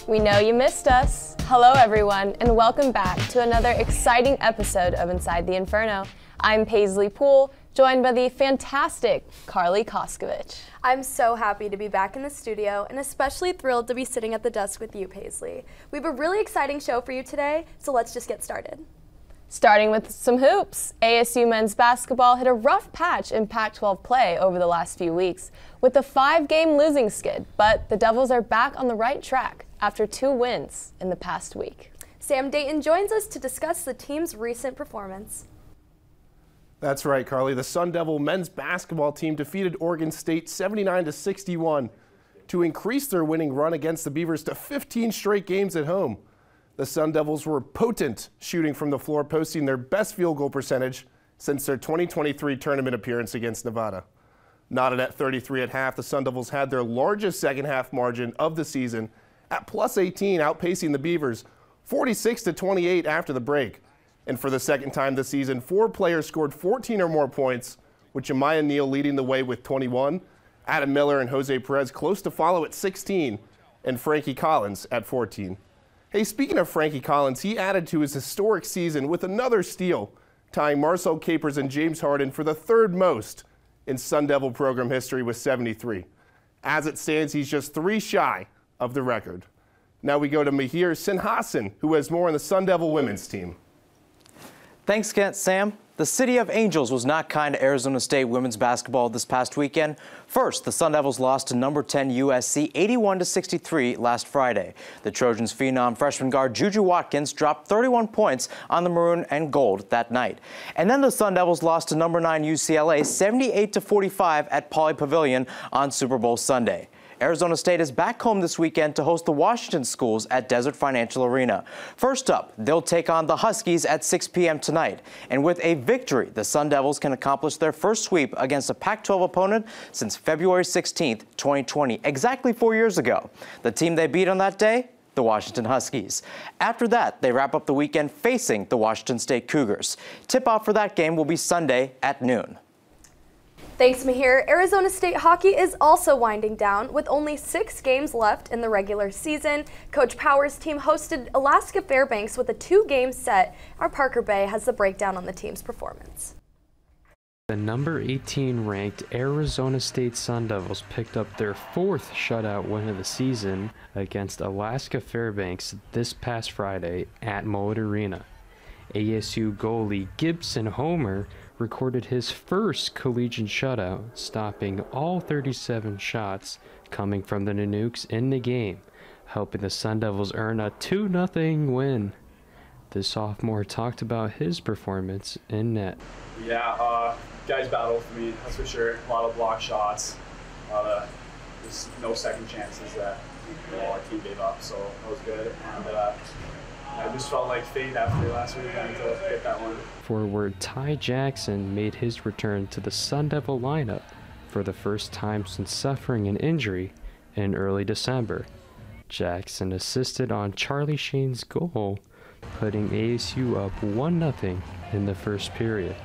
We know you missed us. Hello everyone, and welcome back to another exciting episode of Inside the Inferno. I'm Paisley Poole, joined by the fantastic Carly Koskovich. I'm so happy to be back in the studio and especially thrilled to be sitting at the desk with you, Paisley. We have a really exciting show for you today, so let's just get started. Starting with some hoops, ASU men's basketball hit a rough patch in Pac-12 play over the last few weeks with a 5-game losing skid, but the Devils are back on the right track after 2 wins in the past week. Sam Dayton joins us to discuss the team's recent performance. That's right, Carly. The Sun Devil men's basketball team defeated Oregon State 79-61 to increase their winning run against the Beavers to 15 straight games at home. The Sun Devils were potent shooting from the floor, posting their best field goal percentage since their 2023 tournament appearance against Nevada. Knotted at 33 at half, the Sun Devils had their largest second-half margin of the season at plus 18, outpacing the Beavers 46-28 after the break. And for the second time this season, 4 players scored 14 or more points, with Jemiah Neal leading the way with 21, Adam Miller and Jose Perez close to follow at 16, and Frankie Collins at 14. Hey, speaking of Frankie Collins, he added to his historic season with another steal, tying Marcel Capers and James Harden for the 3rd most in Sun Devil program history with 73. As it stands, he's just 3 shy of the record. Now we go to Mahir Sinhasan, who has more on the Sun Devil women's team. Thanks, Sam. The City of Angels was not kind to Arizona State women's basketball this past weekend. First, the Sun Devils lost to number 10 USC 81-63 last Friday. The Trojans' phenom freshman guard Juju Watkins dropped 31 points on the maroon and gold that night. And then the Sun Devils lost to number 9 UCLA 78-45 at Pauley Pavilion on Super Bowl Sunday. Arizona State is back home this weekend to host the Washington Schools at Desert Financial Arena. First up, they'll take on the Huskies at 6 p.m. tonight. And with a victory, the Sun Devils can accomplish their first sweep against a Pac-12 opponent since February 16, 2020, exactly 4 years ago. The team they beat on that day? The Washington Huskies. After that, they wrap up the weekend facing the Washington State Cougars. Tip-off for that game will be Sunday at noon. Thanks, Mahir. Arizona State hockey is also winding down with only 6 games left in the regular season. Coach Power's team hosted Alaska Fairbanks with a 2-game set. Our Parker Bay has the breakdown on the team's performance. The number 18 ranked Arizona State Sun Devils picked up their 4th shutout win of the season against Alaska Fairbanks this past Friday at Mullet Arena. ASU goalie Gibson Homer recorded his first collegiate shutout, stopping all 37 shots coming from the Nanooks in the game, helping the Sun Devils earn a 2-0 win. The sophomore talked about his performance in net. Yeah, guys battled for me, that's for sure. A lot of block shots, just no second chances that our team gave up, so that was good. And I just felt like fate after last weekend to get that one. Forward Ty Jackson made his return to the Sun Devil lineup for the first time since suffering an injury in early December. Jackson assisted on Charlie Shane's goal, putting ASU up 1-0 in the first period.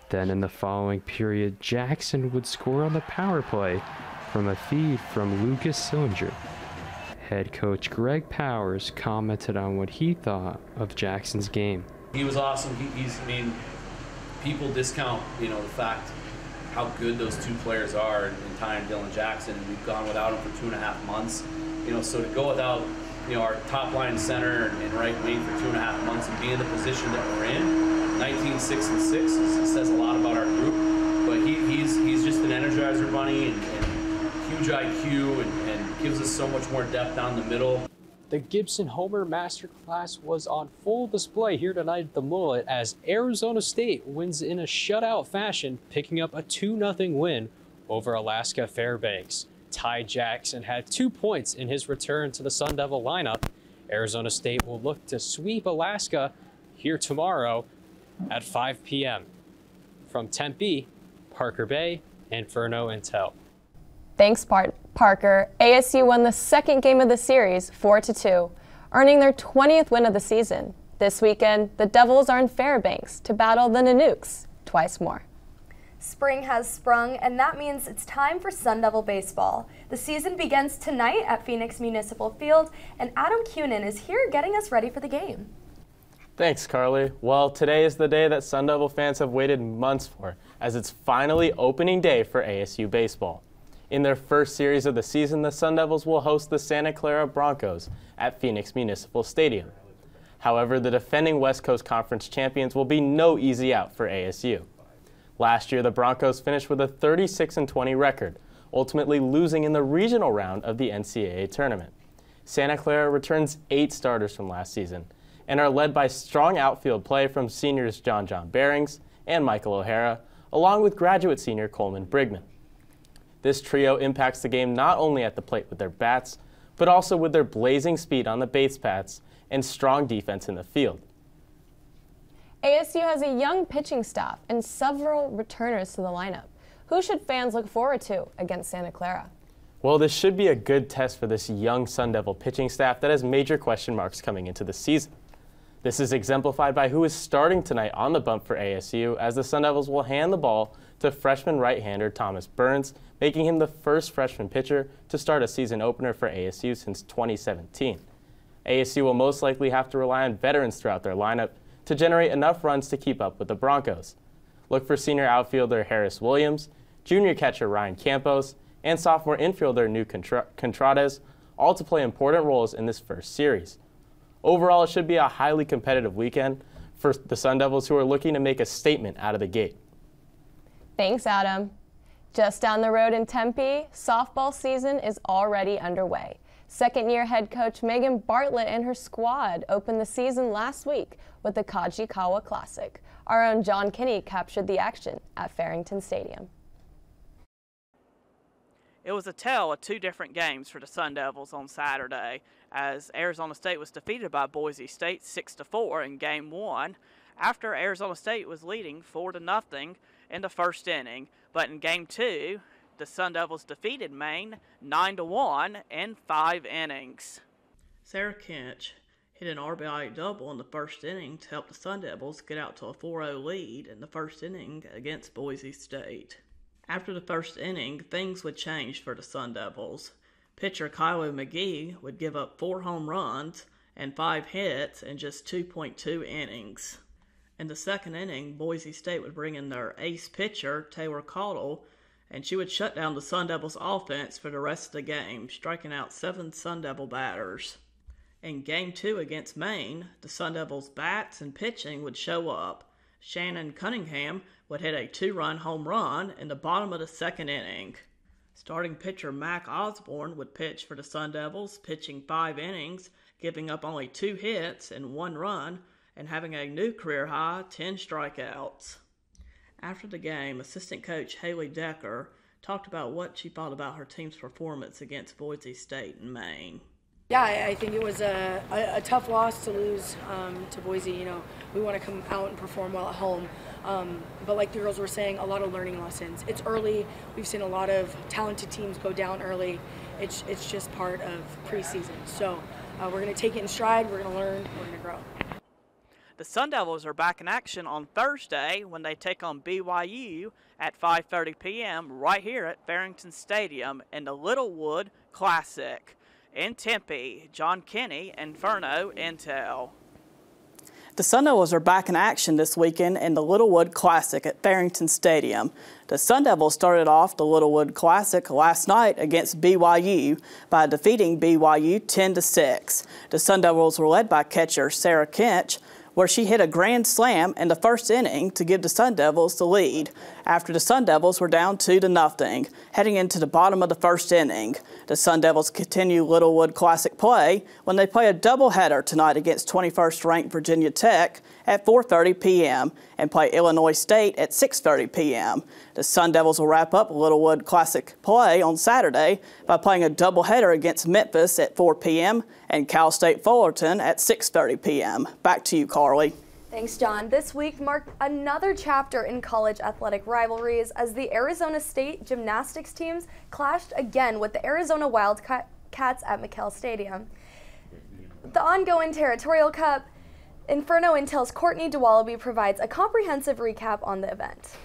Then in the following period, Jackson would score on the power play from a feed from Lucas Sillinger. Head coach Greg Powers commented on what he thought of Jackson's game. He was awesome. I mean, people discount, the fact how good those 2 players are in Ty and Dylan Jackson. We've gone without him for 2.5 months. So to go without, our top line center and right wing for 2.5 months and be in the position that we're in, 19-6-6, says a lot about our group. But he's just an energizer bunny and huge IQ and gives us so much more depth down the middle. The Gibson Homer Masterclass was on full display here tonight at the Mullet as Arizona State wins in a shutout fashion, picking up a 2-0 win over Alaska Fairbanks. Ty Jackson had 2 points in his return to the Sun Devil lineup. Arizona State will look to sweep Alaska here tomorrow at 5 p.m. From Tempe, Parker Bay, Inferno Intel. Thanks, Parker. ASU won the 2nd game of the series 4-2, earning their 20th win of the season. This weekend, the Devils are in Fairbanks to battle the Nanooks twice more. Spring has sprung, and that means it's time for Sun Devil baseball. The season begins tonight at Phoenix Municipal Field, and Adam Cunin is here getting us ready for the game. Thanks, Carly. Well, today is the day that Sun Devil fans have waited months for, as it's finally opening day for ASU baseball. In their first series of the season, the Sun Devils will host the Santa Clara Broncos at Phoenix Municipal Stadium. However, the defending West Coast Conference champions will be no easy out for ASU. Last year, the Broncos finished with a 36-20 record, ultimately losing in the regional round of the NCAA tournament. Santa Clara returns 8 starters from last season and are led by strong outfield play from seniors John Bearings and Michael O'Hara, along with graduate senior Coleman Brigman. This trio impacts the game not only at the plate with their bats, but also with their blazing speed on the base paths and strong defense in the field. ASU has a young pitching staff and several returners to the lineup. Who should fans look forward to against Santa Clara? Well, this should be a good test for this young Sun Devil pitching staff that has major question marks coming into the season. This is exemplified by who is starting tonight on the bump for ASU, as the Sun Devils will hand the ball to freshman right-hander Thomas Burns, making him the first freshman pitcher to start a season opener for ASU since 2017. ASU will most likely have to rely on veterans throughout their lineup to generate enough runs to keep up with the Broncos. Look for senior outfielder Harris Williams, junior catcher Ryan Campos, and sophomore infielder New Contrades, all to play important roles in this first series. Overall, it should be a highly competitive weekend for the Sun Devils, who are looking to make a statement out of the gate. Thanks, Adam. Just down the road in Tempe, softball season is already underway. Second-year head coach Megan Bartlett and her squad opened the season last week with the Kajikawa Classic. Our own John Kinney captured the action at Farrington Stadium. It was a tale of 2 different games for the Sun Devils on Saturday, as Arizona State was defeated by Boise State 6-4 in Game 1 after Arizona State was leading 4-0 in the first inning. But in Game 2, the Sun Devils defeated Maine 9-1 in 5 innings. Sarah Kinch hit an RBI double in the first inning to help the Sun Devils get out to a 4-0 lead in the first inning against Boise State. After the first inning, things would change for the Sun Devils. Pitcher Kylo McGee would give up 4 home runs and 5 hits in just 2.2 innings. In the second inning, Boise State would bring in their ace pitcher, Taylor Caudle, and she would shut down the Sun Devils' offense for the rest of the game, striking out 7 Sun Devil batters. In Game 2 against Maine, the Sun Devils' bats and pitching would show up. Shannon Cunningham would hit a 2-run home run in the bottom of the second inning. Starting pitcher Mac Osborne would pitch for the Sun Devils, pitching 5 innings, giving up only 2 hits and 1 run, and having a new career-high 10 strikeouts. After the game, assistant coach Haley Decker talked about what she thought about her team's performance against Boise State in Maine. Yeah, I think it was a tough loss to lose to Boise. You know, we want to come out and perform well at home. But like the girls were saying, a lot of learning lessons. It's early. We've seen a lot of talented teams go down early. It's just part of preseason. So we're going to take it in stride. We're going to learn. We're going to grow. The Sun Devils are back in action on Thursday when they take on BYU at 5:30 p.m. right here at Farrington Stadium in the Littlewood Classic. In Tempe, John Kinney, Inferno, Intel. The Sun Devils are back in action this weekend in the Littlewood Classic at Farrington Stadium. The Sun Devils started off the Littlewood Classic last night against BYU by defeating BYU 10-6. The Sun Devils were led by catcher Sarah Kinch, where she hit a grand slam in the first inning to give the Sun Devils the lead, after the Sun Devils were down 2-0, heading into the bottom of the first inning. The Sun Devils continue Littlewood Classic play when they play a doubleheader tonight against 21st-ranked Virginia Tech at 4:30 p.m. and play Illinois State at 6:30 p.m. The Sun Devils will wrap up Littlewood Classic play on Saturday by playing a doubleheader against Memphis at 4 p.m. and Cal State Fullerton at 6:30 p.m. Back to you, Carly. Thanks, John. This week marked another chapter in college athletic rivalries as the Arizona State gymnastics teams clashed again with the Arizona Wildcats at McKell Stadium. The ongoing Territorial Cup, Inferno Intel's Courtney DeWallaby provides a comprehensive recap on the event.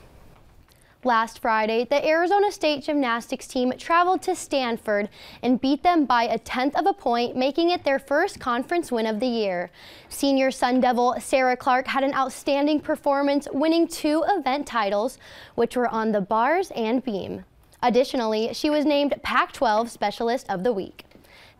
Last Friday, the Arizona State gymnastics team traveled to Stanford and beat them by 1/10 of a point, making it their first conference win of the year. Senior Sun Devil Sarah Clark had an outstanding performance, winning 2 event titles, which were on the bars and beam. Additionally, she was named Pac-12 Specialist of the Week.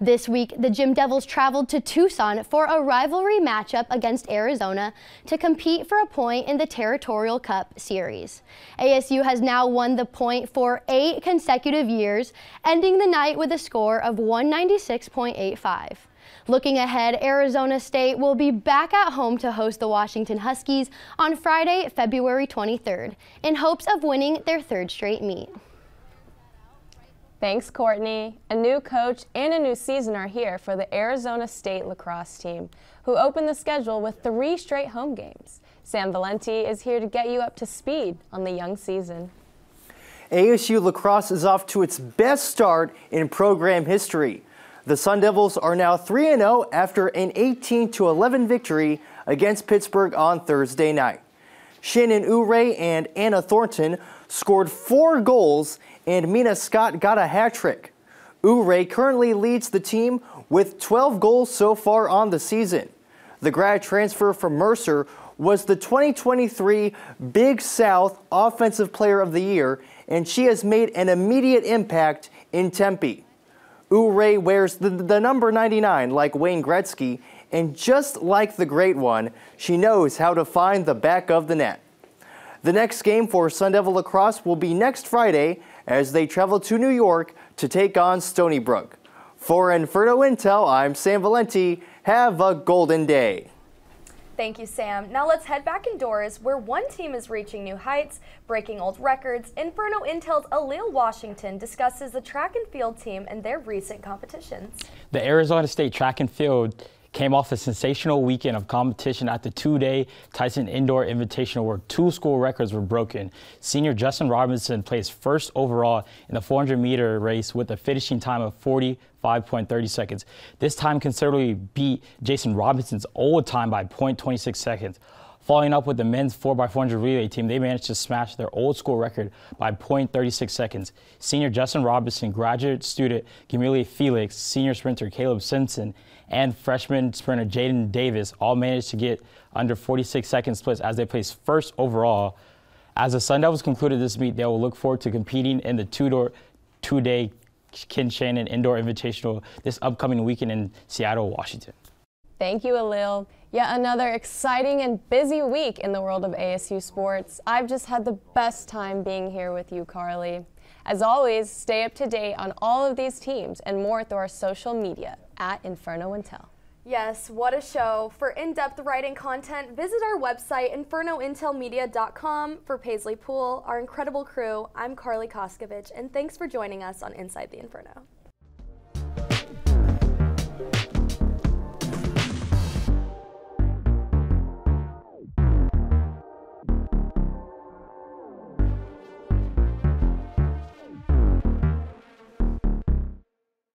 This week, the Gym Devils traveled to Tucson for a rivalry matchup against Arizona to compete for a point in the Territorial Cup Series. ASU has now won the point for 8 consecutive years, ending the night with a score of 196.85. Looking ahead, Arizona State will be back at home to host the Washington Huskies on Friday, February 23rd, in hopes of winning their 3rd straight meet. Thanks, Courtney. A new coach and a new season are here for the Arizona State lacrosse team, who opened the schedule with 3 straight home games. Sam Valenti is here to get you up to speed on the young season. ASU lacrosse is off to its best start in program history. The Sun Devils are now 3-0 after an 18-11 victory against Pittsburgh on Thursday night. Shannon Ouray and Anna Thornton scored 4 goals, and Mina Scott got a hat trick. Ouray currently leads the team with 12 goals so far on the season. The grad transfer from Mercer was the 2023 Big South Offensive Player of the Year, and she has made an immediate impact in Tempe. Ouray wears the number 99 like Wayne Gretzky, and just like the Great One, she knows how to find the back of the net. The next game for Sun Devil lacrosse will be next Friday as they travel to New York to take on Stony Brook. For Inferno Intel, I'm Sam Valenti. Have a golden day. Thank you, Sam. Now let's head back indoors where one team is reaching new heights, breaking old records. Inferno Intel's Alil Washington discusses the track and field team and their recent competitions. The Arizona State track and field came off a sensational weekend of competition at the 2-day Tyson Indoor Invitational where 2 school records were broken. Senior Justin Robinson placed first overall in the 400-meter race with a finishing time of 45.30 seconds. This time considerably beat Jason Robinson's old time by 0.26 seconds. Following up with the men's 4x400 relay team, they managed to smash their old school record by 0.36 seconds. Senior Justin Robinson, graduate student Camille Felix, senior sprinter Caleb Simpson, and freshman sprinter Jaden Davis all managed to get under 46 second splits as they placed first overall. As the Sun Devils concluded this meet, they will look forward to competing in the 2-day Ken Shannon Indoor Invitational this upcoming weekend in Seattle, Washington. Thank you, Alil. Yet another exciting and busy week in the world of ASU sports. I've just had the best time being here with you, Carly. As always, stay up to date on all of these teams and more through our social media at Inferno Intel. Yes, what a show. For in-depth writing content, visit our website, infernointelmedia.com. For Paisley Poole, our incredible crew, I'm Carly Koskovich, and thanks for joining us on Inside the Inferno.